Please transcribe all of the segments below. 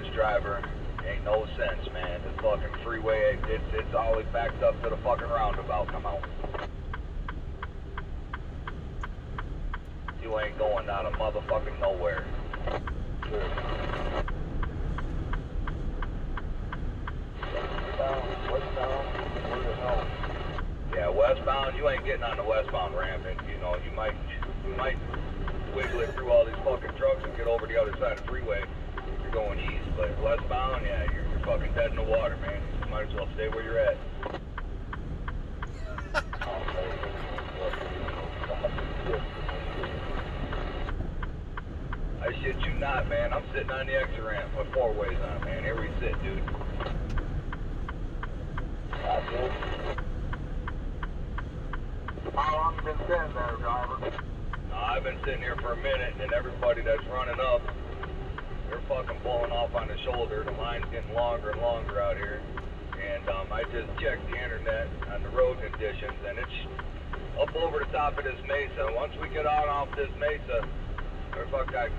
average driver, ain't no sense, man. This fucking freeway, it's always backed up to the fucking roundabout. Come on. You ain't going out of motherfucking nowhere. Yeah, westbound, you ain't getting on the westbound ramp, and you know, you might wiggle it through all these fucking trucks and get over the other side of the freeway if you're going east. But westbound, yeah, you're fucking dead in the water, man. You might as well stay where you're at. I shit you not, man. I'm sitting on the exit ramp with four ways on, man. Here we sit, dude. How long you been sitting there, driver? I've been sitting here for a minute, and everybody that's running up, they're fucking blowing off on the shoulder. The line's getting longer and longer out here. And I just checked the internet on the road conditions, and it's up over the top of this mesa. Once we get on off this mesa, we're fucking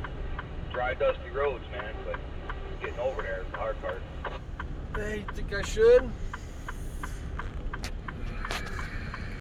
dry, dusty roads, man. But getting over there is the hard part. Hey, you think I should?